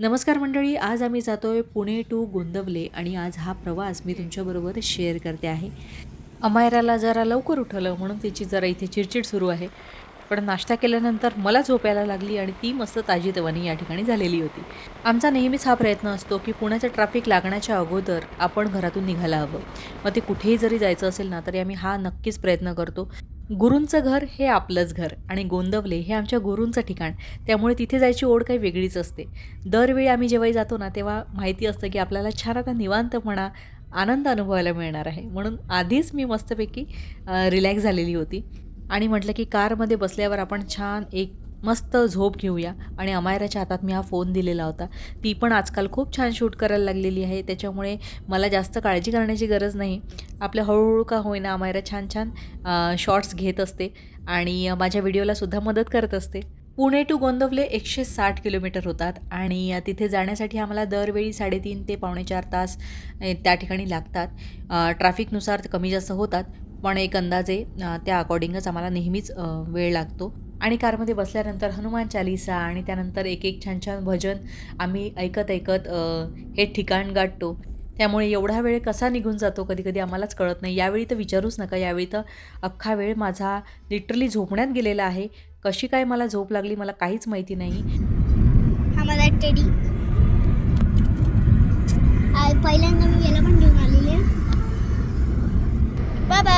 नमस्कार मंडळी, आज आम्ही जातोय पुणे टू गोंदवले आणि आज हा प्रवास मी तुमच्याबरोबर शेअर करते आहे. अमायराला जरा लवकर उठवलं म्हणून तिची जरा इथे चिडचिड सुरू आहे. पण नाश्ता केल्यानंतर मला झोप यायला लागली आणि ती मस्त ताजीतवानी या ठिकाणी झालेली होती. आमचा नेहमीच हा प्रयत्न असतो की पुण्याचं ट्रॅफिक लागण्याच्या अगोदर आपण घरातून निघायला हवं. मग ते कुठेही जरी जायचं असेल ना तरी आम्ही हा नक्कीच प्रयत्न करतो. गुरूंचं घर हे आपलंच घर आणि गोंदवले हे आमच्या गुरूंचं ठिकाण, त्यामुळे तिथे जायची ओढ काही वेगळीच असते. दरवेळी आम्ही जेव्हाही जातो ना तेव्हा माहिती असतं की आपल्याला छान आता निवांतपणा, आनंद अनुभवायला मिळणार आहे. म्हणून आधीच मी मस्तपैकी रिलॅक्स झालेली होती आणि म्हटलं की कारमध्ये बसल्यावर आपण छान एक मस्त झोप घेऊया आणि अमायराच्या हातात मी हा फोन दिलेला होता. ती पण आजकाल खूप छान शूट करायला लागलेली आहे, त्याच्यामुळे मला जास्त काळजी करण्याची गरज नाही. आपल्या हळूहळू का होईना अमायरा छान छान शॉट्स घेत असते आणि माझ्या व्हिडिओलासुद्धा मदत करत असते. पुणे टू गोंदवले 160 किलोमीटर होतात आणि तिथे जाण्यासाठी आम्हाला दरवेळी 3.5 ते पावणे 4 तास त्या ठिकाणी लागतात. ट्रॅफिकनुसार कमी जास्त होतात, पण एक अंदाजे त्या अकॉर्डिंगच आम्हाला नेहमीच वेळ लागतो. आणि कारमध्ये बसल्यानंतर हनुमान चालीसा आणि त्यानंतर एक एक छान छान भजन आम्ही ऐकत ऐकत हे ठिकाण गाठतो. त्यामुळे एवढा वेळ कसा निघून जातो कधी-कधी आम्हालाच कळत नाही. यावेळी तर विचारूच नका. यावेळी तर अख्खा वेळ माझा लिटरली झोपण्यात गेलेला आहे. कशी काय मला झोप लागली मला काहीच माहिती नाही. हा मला टेडी पहिल्यांदा मी याला पण घेऊन आलेली आहे. बाबा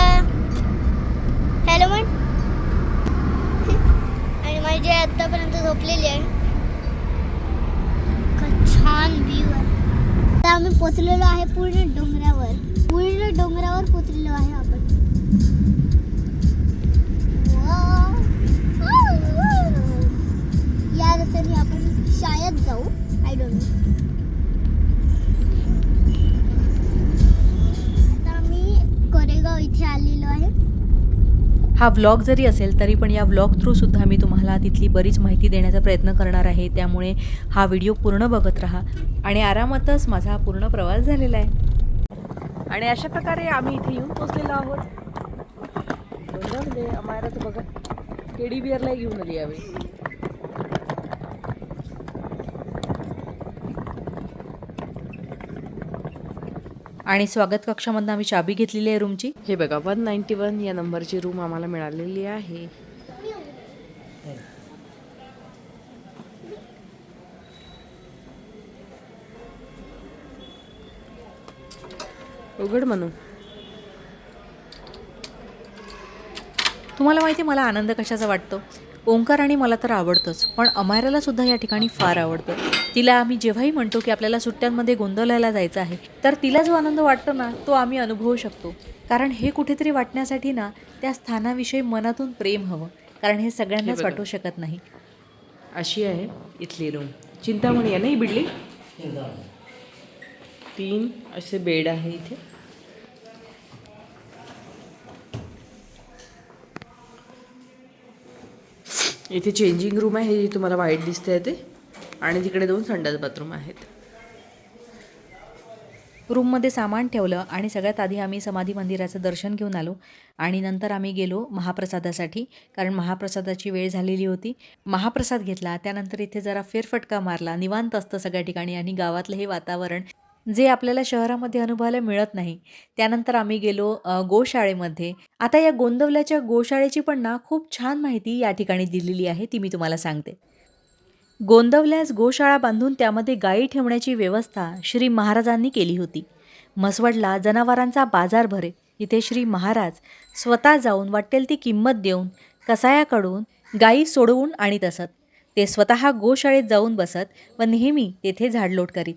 हॅलो म्हण. आणि माझी आतापर्यंत झोपलेली आहे. छान व्ह्यू आहे. आता आम्ही पोचलेलो आहे पूर्ण डोंगरावर पोचलेलो आहे आपण. या रस्त्याने आपण शाळेत जाऊ. I don't know. आता आम्ही कोरेगाव इथे आलेलो आहे. हा व्लॉग जरी असेल तरी पण या व्लॉग थ्रूसुद्धा मी तुम्हाला तिथली बरीच माहिती देण्याचा प्रयत्न करणार आहे. त्यामुळे हा व्हिडिओ पूर्ण बघत राहा आणि आरामातच माझा हा पूर्ण प्रवास झालेला आहे. आणि अशा प्रकारे आम्ही इथे येऊन पोचलेलो आहोत. म्हणजे अमायरा तर बघा टेडी बिअरला घेऊन आली यावेळी. आणि स्वागत कक्षामधून आम्ही चाबी घेतलेली आहे रूमची. हे बघा 191 या नंबरची रूम आम्हाला मिळालेली आहे. उघड म्हणून. तुम्हाला माहिती आहे मला आनंद कशाचा वाटतो? ओंकार आणि मला तर आवडतंच, पण अमायराला सुद्धा या ठिकाणी फार आवडतं. तिला आम्ही जेव्हाही म्हणतो की आपल्याला सुट्ट्यांमध्ये गोंदवल्याला जायचं आहे, तर तिला जो आनंद वाटतो ना तो आम्ही अनुभवू शकतो. कारण हे कुठेतरी वाटण्यासाठी ना त्या स्थानाविषयी मनातून प्रेम हवं, कारण हे सगळ्यांनाच वाटू शकत नाही. अशी आहे इथली रूम. चिंतामणी आहे नाही बिल्डिंग. 3 असे बेड आहे इथे. इथे चेंजिंग रूम आहे जी तुम्हाला व्हाईट दिसते ते, आणि तिकडे 2 संडास बाथरूम आहेत. रूममध्ये सामान ठेवलं आणि सगळ्यात आधी आम्ही समाधी मंदिराचं दर्शन घेऊन आलो आणि नंतर आम्ही गेलो महाप्रसादासाठी, कारण महाप्रसादाची वेळ झालेली होती. महाप्रसाद घेतला, त्यानंतर इथे जरा फेरफटका मारला. निवांत असतं सगळ्या ठिकाणी आणि गावातलं हे वातावरण जे आपल्याला शहरामध्ये अनुभवायला मिळत नाही. त्यानंतर आम्ही गेलो गोशाळेमध्ये. आता या गोंदवल्याच्या गोशाळेची पण ना खूप छान माहिती या ठिकाणी दिलेली आहे, ती मी तुम्हाला सांगते. गोंदवल्यास गोशाळा बांधून त्यामध्ये गायी ठेवण्याची व्यवस्था श्री महाराजांनी केली होती. म्हसवडला जनावरांचा बाजार भरे. इथे श्री महाराज स्वतः जाऊन वाटेल ती किंमत देऊन कसायाकडून गायी सोडवून आणीत असत. ते स्वतः गोशाळेत जाऊन बसत व नेहमी तेथे झाडलोट करीत.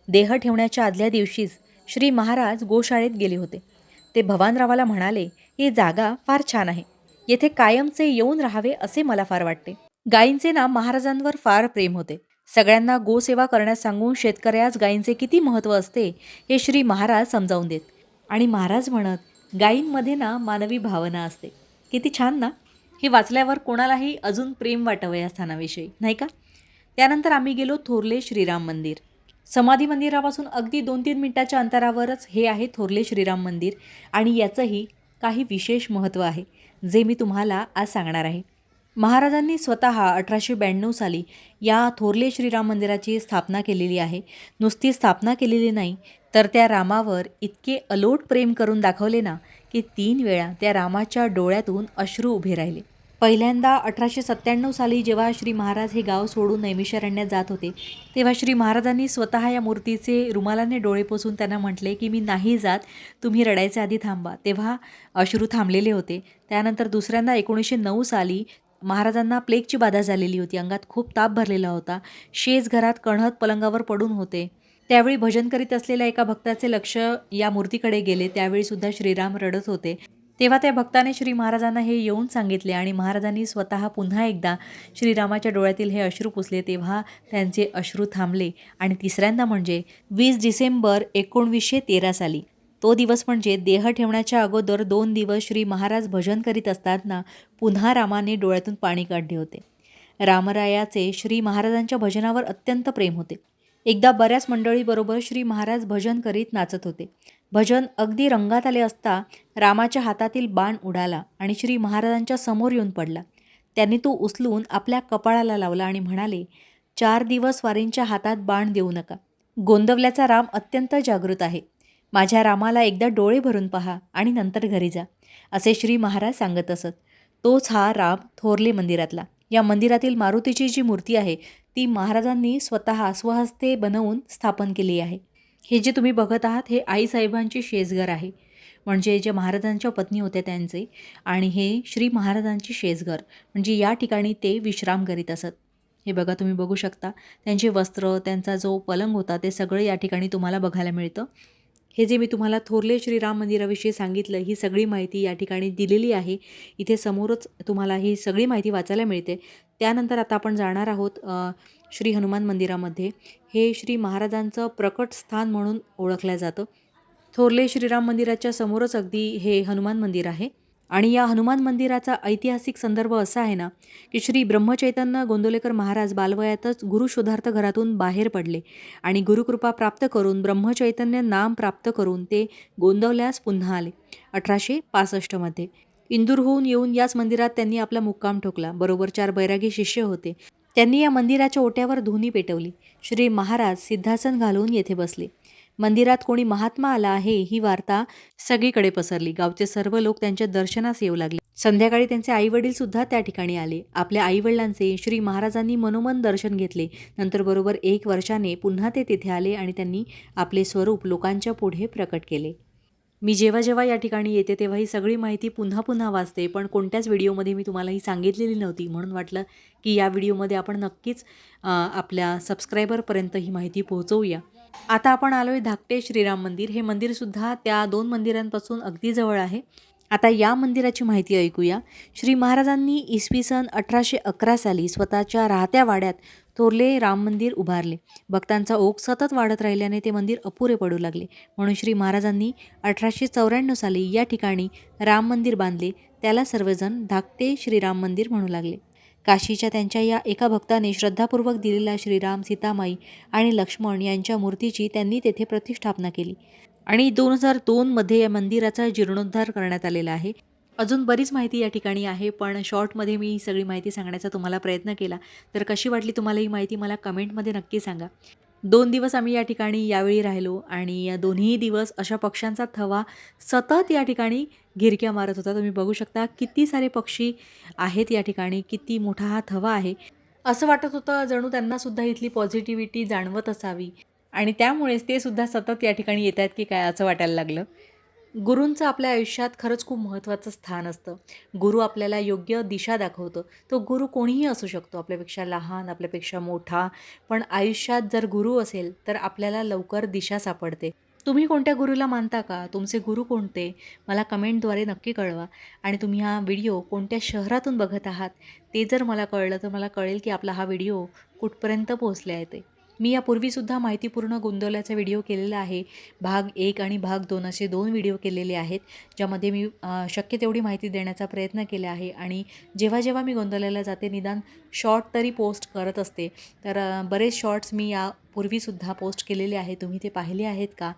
देह ठेवण्याच्या आदल्या दिवशीच श्री महाराज गोशाळेत गेले होते. ते भवानरावाला म्हणाले, ही जागा फार छान आहे. येथे कायमचे येऊन राहावे असे मला फार वाटते. गायींचे ना महाराजांवर फार प्रेम होते. सगळ्यांना गोसेवा करण्यास सांगून शेतकऱ्यास गायींचे किती महत्त्व असते हे श्री महाराज समजावून देत. आणि महाराज म्हणत, गायींमध्ये ना मानवी भावना असते. किती छान ना. हे वाचल्यावर कोणालाही अजून प्रेम वाटावं या स्थानाविषयी, नाही का? त्यानंतर आम्ही गेलो थोरले श्रीराम मंदिर. समाधी मंदिरापासून अगदी 2-3 मिनिटाच्या अंतरावरच हे आहे थोरले श्रीराम मंदिर आणि याचंही काही विशेष महत्त्व आहे, जे मी तुम्हाला आज सांगणार आहे. महाराजांनी स्वतः 1892 साली या थोरले श्रीराम मंदिराची स्थापना केलेली आहे. नुसती स्थापना केलेली नाही, तर त्या रामावर इतके अलोट प्रेम करून दाखवले ना, की 3 वेळा त्या रामाच्या डोळ्यातून अश्रू उभे राहिले. पहिल्यांदा 1897 साली जेव्हा श्री महाराज हे गाव सोडून नैमिषारण्यात जात होते, तेव्हा श्री महाराजांनी स्वतः या मूर्तीचे रुमालाने डोळे पुसून त्यांना म्हटले की मी नाही जात, तुम्ही रडायच्या आधी थांबा. तेव्हा अश्रू थांबलेले होते. त्यानंतर दुसऱ्यांदा 1909 साली महाराजांना प्लेगची बाधा झालेली होती. अंगात खूप ताप भरलेला होता. शेज घरात कणहत पलंगावर पडून होते. त्यावेळी भजन करीत असलेल्या एका भक्ताचे लक्ष या मूर्तीकडे गेले. त्यावेळीसुद्धा श्रीराम रडत होते. तेव्हा त्या भक्ताने श्री महाराजांना हे येऊन सांगितले आणि महाराजांनी स्वतः पुन्हा एकदा श्रीरामाच्या डोळ्यातील हे अश्रू पुसले. तेव्हा त्यांचे अश्रू थांबले. आणि तिसऱ्यांदा म्हणजे 20 डिसेंबर 1913 साली, तो दिवस म्हणजे देह ठेवण्याच्या अगोदर 2 दिवस श्री महाराज भजन करीत असताना पुन्हा रामाने डोळ्यातून पाणी काढले होते. रामरायाचे श्री महाराजांच्या भजनावर अत्यंत प्रेम होते. एकदा बऱ्याच मंडळीबरोबर श्री महाराज भजन करीत नाचत होते. भजन अगदी रंगात आले असता रामाच्या हातातील बाण उडाला आणि श्री महाराजांच्या समोर येऊन पडला. त्यांनी तो उचलून आपल्या कपाळाला लावला आणि म्हणाले, 4 दिवस वारींच्या हातात बाण देऊ नका. गोंदवल्याचा राम अत्यंत जागृत आहे. माझ्या रामाला एकदा डोळे भरून पहा आणि नंतर घरी जा, असे श्री महाराज सांगत असत. तोच हा राम थोरले मंदिरातला. या मंदिरातील मारुतीची जी मूर्ती आहे ती महाराजांनी स्वतः स्वहस्ते बनवून स्थापन केली आहे. हे जे तुम्ही बघत आहात हे आईसाहेबांचे शेजघर आहे, म्हणजे जे महाराजांच्या पत्नी होत्या त्यांचे. आणि हे श्री महाराजांचे शेजघर, म्हणजे या ठिकाणी ते विश्राम करीत असत. हे बघा, तुम्ही बघू शकता त्यांचे वस्त्र, त्यांचा जो पलंग होता ते सगळं या ठिकाणी तुम्हाला बघायला मिळतं. हे जे मी तुम्हाला थोरले श्रीराम मंदिराविषयी सांगितलं, ही सगळी माहिती या ठिकाणी दिलेली आहे. इथे समोरच तुम्हाला ही सगळी माहिती वाचायला मिळते. त्यानंतर आता आपण जाणार आहोत श्री हनुमान मंदिरामध्ये. हे श्री महाराजांचं प्रकट स्थान म्हणून ओळखलं जातं. थोरले श्रीराम मंदिराच्या समोरच अगदी हे हनुमान मंदिर आहे. आणि या हनुमान मंदिराचा ऐतिहासिक संदर्भ असा आहे ना, की श्री ब्रह्मचैतन्य गोंदवलेकर महाराज बालवयातच गुरुशोधार्थ घरातून बाहेर पडले आणि गुरुकृपा प्राप्त करून ब्रह्मचैतन्य नाम प्राप्त करून ते गोंदवल्यास पुन्हा आले 1865 इंदूरहून येऊन याच मंदिरात त्यांनी आपला मुक्काम ठोकला. बरोबर 4 बैरागी शिष्य होते. त्यांनी या मंदिराच्या ओट्यावर धुनी पेटवली. श्री महाराज सिद्धासन घालून येथे बसले. मंदिरात कोणी महात्मा आला आहे ही वार्ता सगळीकडे पसरली. गावचे सर्व लोक त्यांच्या दर्शनास येऊ लागले. संध्याकाळी त्यांचे आईवडील सुद्धा त्या ठिकाणी आले. आपल्या आईवडिलांचे श्री महाराजांनी मनोमन दर्शन घेतले. नंतर बरोबर 1 वर्षाने पुन्हा ते तिथे आले आणि त्यांनी आपले स्वरूप लोकांच्या पुढे प्रकट केले. मी जेव्हा जेव्हा या ठिकाणी येते तेव्हा ही सगळी माहिती पुन्हा पुन्हा वाचते, पण कोणत्याच व्हिडिओमध्ये मी तुम्हाला ही सांगितलेली नव्हती. म्हणून वाटलं की या व्हिडिओमध्ये आपण नक्कीच आपल्या सबस्क्रायबरपर्यंत ही माहिती पोहोचवूया. आता आपण आलो आहे धाकटे श्रीराम मंदिर. हे मंदिरसुद्धा त्या 2 मंदिरांपासून अगदी जवळ आहे. आता या मंदिराची माहिती ऐकूया. श्री महाराजांनी इसवी सन 1811 साली स्वतःच्या राहत्या वाड्यात थोरले राम मंदिर उभारले. भक्तांचा ओघ सतत वाढत राहिल्याने ते मंदिर अपुरे पडू लागले. म्हणून श्री महाराजांनी 1894 साली या ठिकाणी राम मंदिर बांधले. त्याला सर्वजण धाकटे श्रीराम मंदिर म्हणू लागले. काशीच्या त्यांच्या या एका भक्ताने श्रद्धापूर्वक दिलेल्या श्रीराम, सीतामाई आणि लक्ष्मण यांच्या मूर्तीची त्यांनी तेथे प्रतिष्ठापना केली आणि 2002 या मंदिराचा जीर्णोद्धार करण्यात आलेला आहे. अजून बरीच माहिती या ठिकाणी आहे, पण शॉर्टमध्ये मी ही सगळी माहिती सांगण्याचा तुम्हाला प्रयत्न केला. तर कशी वाटली तुम्हाला ही माहिती मला कमेंटमध्ये नक्की सांगा. 2 दिवस आम्ही या ठिकाणी यावेळी राहिलो आणि या दोन्ही दिवस अशा पक्ष्यांचा थवा सतत या ठिकाणी घिरक्या मारत होता. तुम्ही बघू शकता किती सारे पक्षी आहेत या ठिकाणी, किती मोठा हा थवा आहे. असं वाटत होतं जणू त्यांनासुद्धा इथली पॉझिटिव्हिटी जाणवत असावी आणि त्यामुळेच ते सुद्धा सतत या ठिकाणी येत आहेत की काय असं वाटायला लागलं. गुरूंचं आपल्या आयुष्यात खरंच खूप महत्त्वाचं स्थान असतं. गुरु आपल्याला योग्य दिशा दाखवतो. तो गुरु कोणीही असू शकतो, आपल्यापेक्षा लहान, आपल्यापेक्षा मोठा, पण आयुष्यात जर गुरु असेल तर आपल्याला लवकर दिशा सापडते. तुम्ही कोणत्या गुरुला मानता का? तुमचे गुरु कोणते? मला कमेंटद्वारे नक्की कळवा. आणि तुम्ही हा व्हिडिओ कोणत्या शहरातून बघत आहात ते जर मला कळलं तर मला कळेल की आपला हा व्हिडिओ कुठपर्यंत पोहोचला आहे ते. मी यापूर्वीसुद्धा माहितीपूर्ण गोंदवल्याचा व्हिडिओ केलेला आहे. भाग 1 आणि भाग 2 असे 2 व्हिडिओ केलेले आहेत, ज्यामध्ये मी शक्य तेवढी माहिती देण्याचा प्रयत्न केला आहे. आणि जेव्हा जेव्हा मी गोंदवल्याला जाते निदान शॉर्ट तरी पोस्ट करत असते. तर बरेच शॉर्ट्स मी यापूर्वीसुद्धा पोस्ट केलेले आहेत. तुम्ही ते पाहिले आहेत का?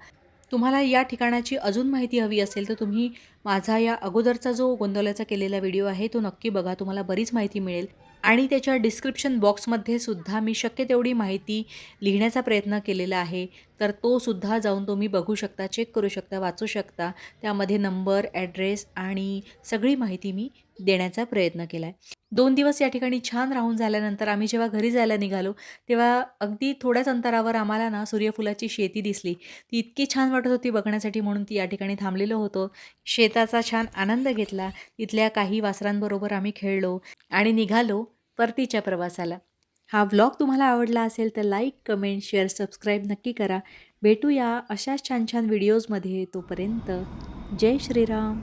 तुम्हाला या ठिकाणाची अजून माहिती हवी असेल तर तुम्ही माझा या अगोदरचा जो गोंदवल्याचा केलेला व्हिडिओ आहे तो नक्की बघा, तुम्हाला बरीच माहिती मिळेल. आणि त्याच्या डिस्क्रिप्शन बॉक्समध्ये सुद्धा मी शक्य तेवढी माहिती लिहिण्याचा प्रयत्न केलेला आहे, तर तो सुद्धा जाऊन तुम्ही बघू शकता, चेक करू शकता, वाचू शकता. त्यामध्ये नंबर, ॲड्रेस आणि सगळी माहिती मी देण्याचा प्रयत्न केला आहे. 2 दिवस या ठिकाणी छान राहून झाल्यानंतर आम्ही जेव्हा घरी जायला निघालो, तेव्हा अगदी थोड्याच अंतरावर आम्हाला ना सूर्यफुलाची शेती दिसली. ती इतकी छान वाटत होती बघण्यासाठी म्हणून ती या ठिकाणी थांबलेलो होतो. शेताचा छान आनंद घेतला. तिथल्या काही वासरांबरोबर आम्ही खेळलो आणि निघालो परतीच्या प्रवासाला. हा व्लॉग तुम्हाला आवडला असेल तर लाईक, कमेंट, शेअर, सबस्क्राईब नक्की करा. भेटूया अशाच छान छान व्हिडिओजमध्ये. तोपर्यंत जय श्रीराम.